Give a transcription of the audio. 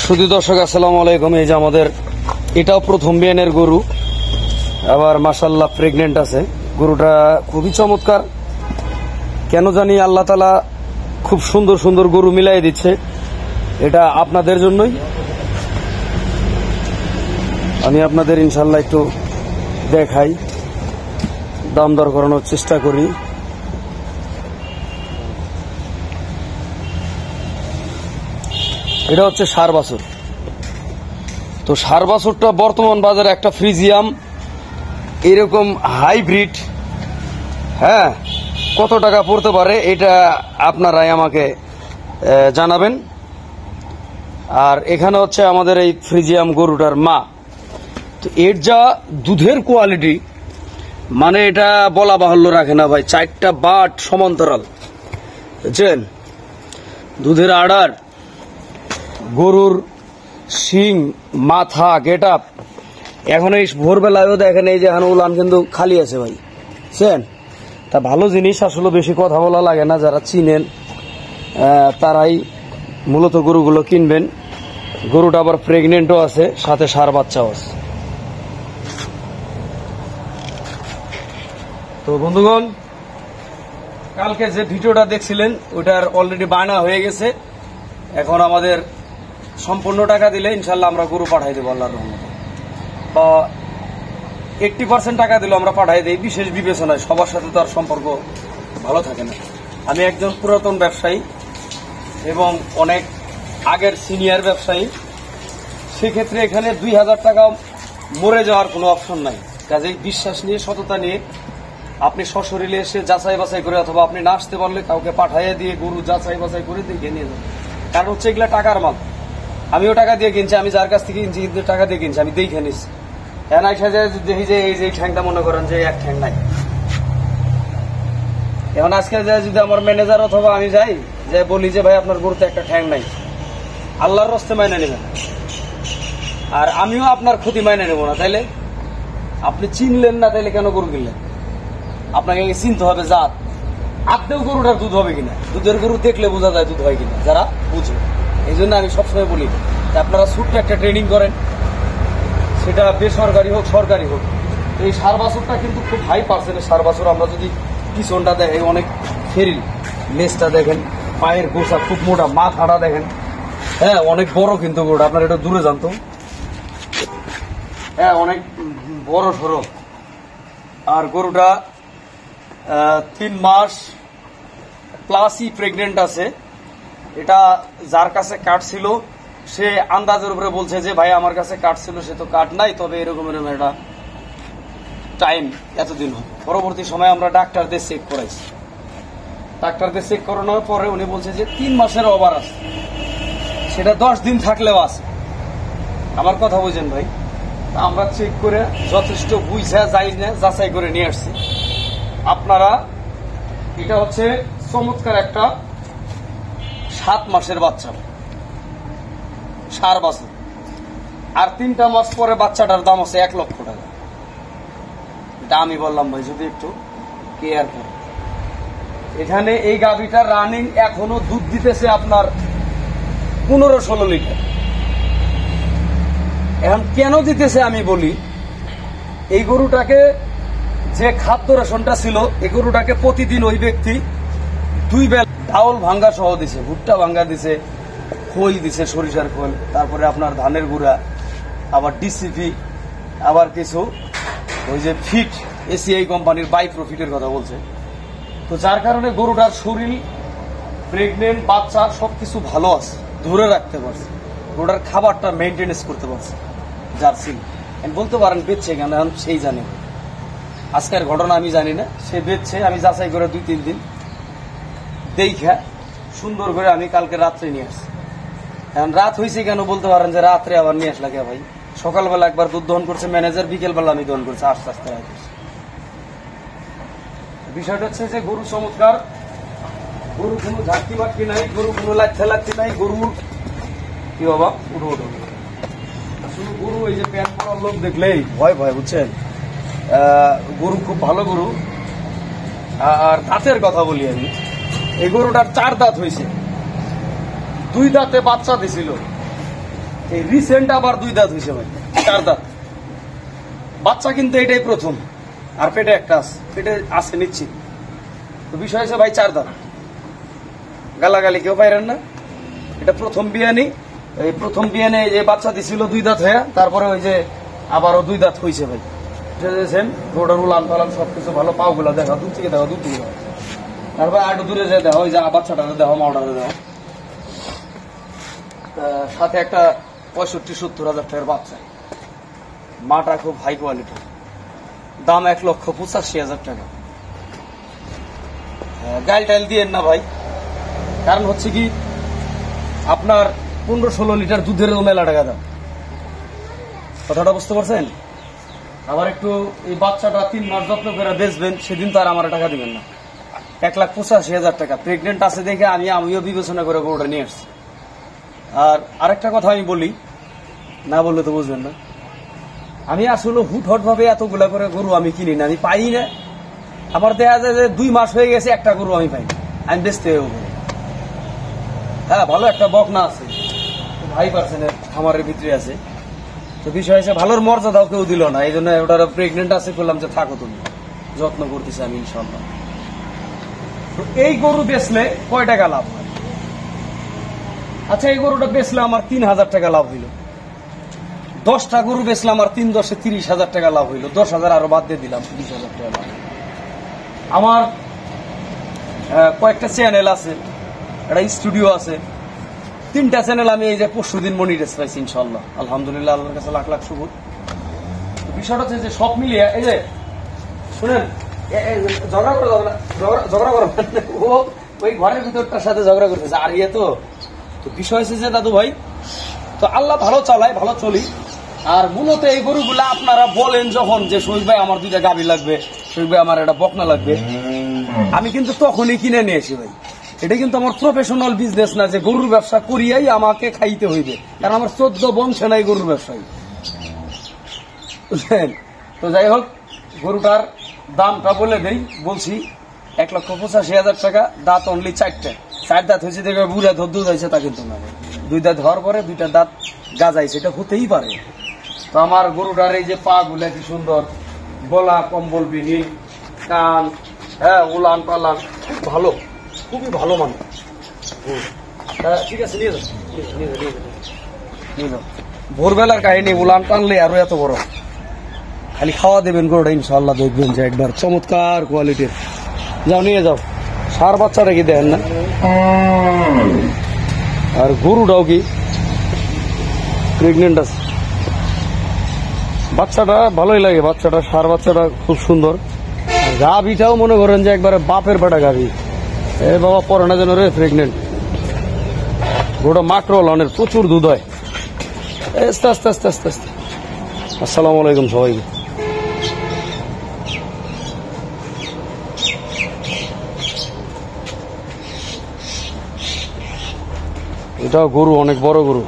শুধু দর্শক আসসালামু আলাইকুম। এই যে আমাদের এটাও প্রথম বিয়ানের গরু, আবার মাশাআল্লাহ প্রেগনেন্ট আছে। গরুটা খুবই চমৎকার। কেন জানি আল্লাহ তাআলা খুব সুন্দর সুন্দর গরু মিলাই দিচ্ছে। এটা আপনাদের জন্যই। আমি আপনাদের ইনশাআল্লাহ একটু দেখাই, দাম দর করানোর চেষ্টা করি। এটা হচ্ছে ষাঁড় বাছুর। তো ষাঁড় বাছুরটা বর্তমান বাজারে একটা ফ্রিজিয়াম এরকম হাইব্রিড, হ্যাঁ, কত টাকা পড়তে পারে এটা আপনারাই আমাকে জানাবেন। আর এখানে হচ্ছে আমাদের এই ফ্রিজিয়াম গরুটার মা। তো এর যা দুধের কোয়ালিটি, মানে এটা বলা বাহুল্য রাখে না ভাই। 4টা বাট সমান্তরাল, বুঝছেন? দুধের আড়ার, গরুর শিং, মাথা, গেট আপ। এখন এই ভোরবেলায়ও দেখেন এই যে এখন উলান কিন্তু খালি আছে ভাই, বুঝছেন? তা ভালো জিনিস, আসলে বেশি কথা বলা লাগে না। যারা চিনেন তারাই মূলত গরুগুলো কিনবেন। গরুটা আবার প্রেগনেন্টও আছে, সাথে ষাঁড় বাচ্চাও আছে। তো বন্ধুগণ, কালকে যে ভিডিওটা দেখছিলেন ওইটার অলরেডি বায়না হয়ে গেছে। এখন আমাদের সম্পূর্ণ টাকা দিলে ইনশাল্লাহ আমরা গরু পাঠাই দেবো আল্লাহর রহমতে, বা 80% টাকা দিলে আমরা পাঠাই দেই। বিশেষ বিবেচনায়, সবার সাথে তো আর সম্পর্ক ভালো থাকে না। আমি একজন পুরাতন ব্যবসায়ী এবং অনেক আগের সিনিয়র ব্যবসায়ী। সেক্ষেত্রে এখানে 2000 টাকা মরে যাওয়ার কোনো অপশন নাই। কাজেই বিশ্বাস নিয়ে, সততা নিয়ে আপনি সশরীরে এসে যাচাই বাছাই করে, অথবা আপনি না আসতে পারলে কাউকে পাঠাইয়ে দিয়ে গরু যাচাই বাছাই করে দেখে নিয়ে যাবেন। কারণ হচ্ছে এগুলা টাকার মাল। আমিও টাকা দিয়ে কিনছি, আমি যার কাছ থেকে কিনছি কিন্তু টাকা দিয়ে কিনছি, আমি দেখে নিচ্ছি। এখন এসে দেখি যে এই যে ঠ্যাংটা মনে করেন যে এক ঠ্যাং নাই। এখন আজকে যদি আমার ম্যানেজার অথবা আমি যাই, যে বলি যে ভাই আপনার গরুতে একটা ঠ্যাং নাই, আল্লাহর রস্তে মাইনে নেবেন। আর আমিও আপনার ক্ষতি মাইনে নেব না। তাইলে আপনি চিনলেন না, তাইলে কেন গরু কিনলেন? আপনাকে চিনতে হবে জাত। আদৌ গরুটার দুধ হবে কিনা। দুধের গরু দেখলে বোঝা যায় দুধ হয় কিনা, যারা বুঝে। এই জন্য আমি সবসময় বলি আপনারা ছোট্ট একটা ট্রেনিং করেন, সেটা বেসরকারি হোক সরকারি হোক। এই ষাঁড় বাছুরটা কিন্তু খুব হাই পার্সেন্টের ষাঁড় বাছুর। আমরা যদি পিছনটা দেখেন অনেক ফেরিল, লেজটা দেখেন, পায়ের গোসা খুব মোটা, মাথাটা দেখেন, হ্যাঁ অনেক বড় কিন্তু গরুটা। আপনার এটা দূরে জানতো, হ্যাঁ অনেক বড় সড়ো। আর গরুটা 3 মাস প্লাসই প্রেগনেন্ট আছে। এটা যার কাছে কার্ড ছিল সে আন্দাজের উপরে বলছে যে ভাই আমার কাছে কার্ড ছিল, সে তো কার্ড নাই, তবে এরকম একটা টাইম এতদিন হয়। পরবর্তী সময় আমরা ডাক্তারদের চেক করাইছি। ডাক্তারদের চেক করানোর পরে উনি বলছে যে 3 মাসের ওভার আছে, সেটা 10 দিন থাকলেও আছে। আমার কথা বুঝেন ভাই। আমরা চেক করে যথেষ্ট বুঝা যাই না, যাচাই করে নিয়ে আসছি। আপনারা, এটা হচ্ছে চমৎকার একটা 7 মাসের বাচ্চা, ষাঁড় বাছুর। আর 3টা মাস পরে বাচ্চাটার দাম আছে 1 লক্ষ টাকা। এটা আমি বললাম ভাই যদি একটু কেয়ার করে। এখানে এই গাভীটা রানিং এখনো দুধ দিতেছে আপনার 15-16 লিটার। এখন কেন দিতেছে আমি বলি, এই গরুটাকে যে খাদ্য রেশনটা ছিল, এই গরুটাকে প্রতিদিন ওই ব্যক্তি 2 বেলা ডাউল ভাঙ্গা সহ দিছে, ভুট্টা ভাঙ্গা দিছে, খই দিছে, সরিষার খোল, তারপরে আপনার ধানের গুঁড়া, আবার ডিসিপি, আবার কিছু ওই যে ফিট, এসিআই কোম্পানির বাই প্রফিটের কথা বলছে। তো যার কারণে গরুটার শরীর, প্রেগনেন্ট, বাচ্চা সবকিছু ভালো আছে, ধরে রাখতে পারছে। গরুটার খাবারটা মেনটেনেন্স করতে পারছে। জার্সি বলতে পারেন বেচছে কেন, এখন সেই জানে। আজকের ঘটনা আমি জানি না, সে বেচছে। আমি যাচাই করে 2-3 দিন দেখা সুন্দর করে আমি কালকে রাত্রে নিয়ে আসছি। এখন রাত হয়েছে কেন বলতে পারেন যে রাত্রে আবার নিয়ে আসলা কে ভাই? সকালবেলা একবার দুধ দহন করছে ম্যানেজার, বিকেলবেলা আমি দহন করছি, আস্তে আস্তে রাখছি। বিষয়টা হচ্ছে যে গরু চমৎকার, গরু কোনো ঝাঁকি বাটকি নাই, গরু কোনো লাচ্ছি নাই, গরুর কি বাবা উঠো উঠো। শুধু গরু এই যে প্যান্ট পরার লোক দেখলেই ভয় ভয়, বুঝছেন? গরু খুব ভালো গরু। আর দাঁতের কথা বলি আমি, এই গরুটার 4 দাঁত হয়েছে, 2 দাঁতে বাচ্চা দিছিল। এই রিসেন্ট আবার 2 দাঁত হয়েছে ভাই, 4 দাঁত। বাচ্চা কিন্তু এটাই প্রথম, আর পেটে একটা আছে, পেটে আছে নিশ্চিত। তো বিষয় হচ্ছে ভাই 4 দাঁত, গালাগালি কেউ পাইরেন না। এটা প্রথম বিয়ানি। এই প্রথম বিয়ানে যে বাচ্চা দিছিল 2 দাঁত হয়ে, তারপরে ওই যে আবারও 2 দাঁত হয়েছে ভাই। সেম রোডের উলান পালান সবকিছু ভালো। পাও গুলা দেখা, দূর থেকে দেখো, দূর থেকে দেখো। তারপরে আরো দূরে যে দেখো, ওই যে বাচ্চাটা দেখো, মাওটারে দেখো। সাথে একটা 65-70 হাজার টাকার বাচ্চা। মাটা খুব হাই কোয়ালিটি, দাম 1,85,000 টাকা। গাইল টাইল দিয়েন না ভাই, কারণ হচ্ছে কি আপনার 15-16 লিটার দুধের মেলা টাকা দাম। কথাটা বুঝতে পারছেন? আবার একটু এই বাচ্চাটা 3 মাস যত্ন করে বেচবেন, সেদিন তো আর আমার টাকা দিবেন না। 1,85,000 টাকা। প্রেগনেন্ট আছে দেখে আমিও বিবেচনা করে গরুটা নিয়ে আসছি। আর আরেকটা কথা আমি বলি, না বললে তো বুঝবেন না, আমি আসলে হুটহট ভাবে এতগুলা করে গরু আমি কিনি না, আমি পাই না। আমার দেখা যায় যে 2 মাস হয়ে গেছে, একটা গরু আমি পাই না, আমি বেচতে হবে। হ্যাঁ, ভালো একটা বকনা আছে, ভাই পার্সেন্টের খামারের ভিতরে আছে। তো বিষয় হচ্ছে ভালোর মর্যাদাও কেউ দিল না, এই জন্য ওটা প্রেগনেন্ট আছে, বললাম যে থাকো, তুমি যত্ন করতেছি আমি ইনশাল্লাহ। তো এই গরু বেচলে কয় টাকা লাভ হয়? আচ্ছা, এই গরুটা বেচলে আমার 3,000 টাকা লাভ হইল। 10টা গরু বেচলে আমার 3 10 30,000 টাকা লাভ হইল। 10,000 আরো বাদ দিয়ে দিলাম, 20,000 টাকা লাভ। আমার কয়েকটা চ্যানেল আছে, একটা স্টুডিও আছে, 3টা চ্যানেল আমি এই যে পরশুদিন মনিটাইজ পাইছি ইনশাল্লাহ, আলহামদুলিল্লাহ, আল্লাহর কাছে লাখ লাখ শুকর। বিষয়টা হচ্ছে যে সব মিলিয়ে, এই যে শুনেন, ঝগড়া করে যাবে না, ঝগড়া করবেন, ও ওই ঘরের ভিতরটার সাথে ঝগড়া করতেছে। আর ইয়ে তো বিষয় হচ্ছে যে দাদু ভাই, তো আল্লাহ ভালো চালায়, ভালো চলি। আর মূলত এই গরুগুলা আপনারা বলেন যখন যে শহীদ ভাই আমার 2টা গাভী লাগবে, শহীদ ভাই আমার একটা বকনা লাগবে, আমি কিন্তু তখনই কিনে নিয়ে আসি ভাই। এটা কিন্তু আমার প্রফেশনাল বিজনেস না যে গরুর ব্যবসা করিয়াই আমাকে খাইতে হইবে, কারণ আমার 14 বংশে নাই গরুর ব্যবসায়ী, বুঝলেন? তো যাই হোক, গরুটার দামটা বলে দেই, বলছি 1,85,000 টাকা। দাঁত অনলি 4টা, 4 দাঁত হয়েছে দেখে বুড়া ধর দুধ হয়েছে তা কিন্তু না। 2 দাঁত হওয়ার পরে 2টা দাঁত গাজাইছে, এটা হতেই পারে। তো আমার গরুটার এই যে পা গুলা কি সুন্দর, গলা কম্বল বিহীন, কান, হ্যাঁ, উলান পালান খুব ভালো, খুবই ভালো মানে। ঠিক আছে, নিয়ে যাও, নিয়ে যাও। ভোরবেলার কাহিনী, উলান টানলে আরো এত বড়। খালি খাওয়া দেবেন গরুটা, ইনশাল্লাহ দেখবেন যে একবার চমৎকার কোয়ালিটির। যাও, নিয়ে যাও। সার বাচ্চাটা কি দেখেন না? আর গরুটাও কি প্রেগনেন্ট আছে, বাচ্চাটা ভালোই লাগে। বাচ্চাটা, সার বাচ্চাটা খুব সুন্দর। গাভীটাও মনে করেন যে একবারে বাপের বেটা গাভী। এ বাবা, পরে না যেন রে প্রেগনেন্ট। গরুটা মাকড়ল, অনেক প্রচুর দুধ হয়। আস্তে আস্তে আস্তে আস্তে আস্তে। আসসালামু আলাইকুম সবাইকে। এটাও গরু, অনেক বড় গরু।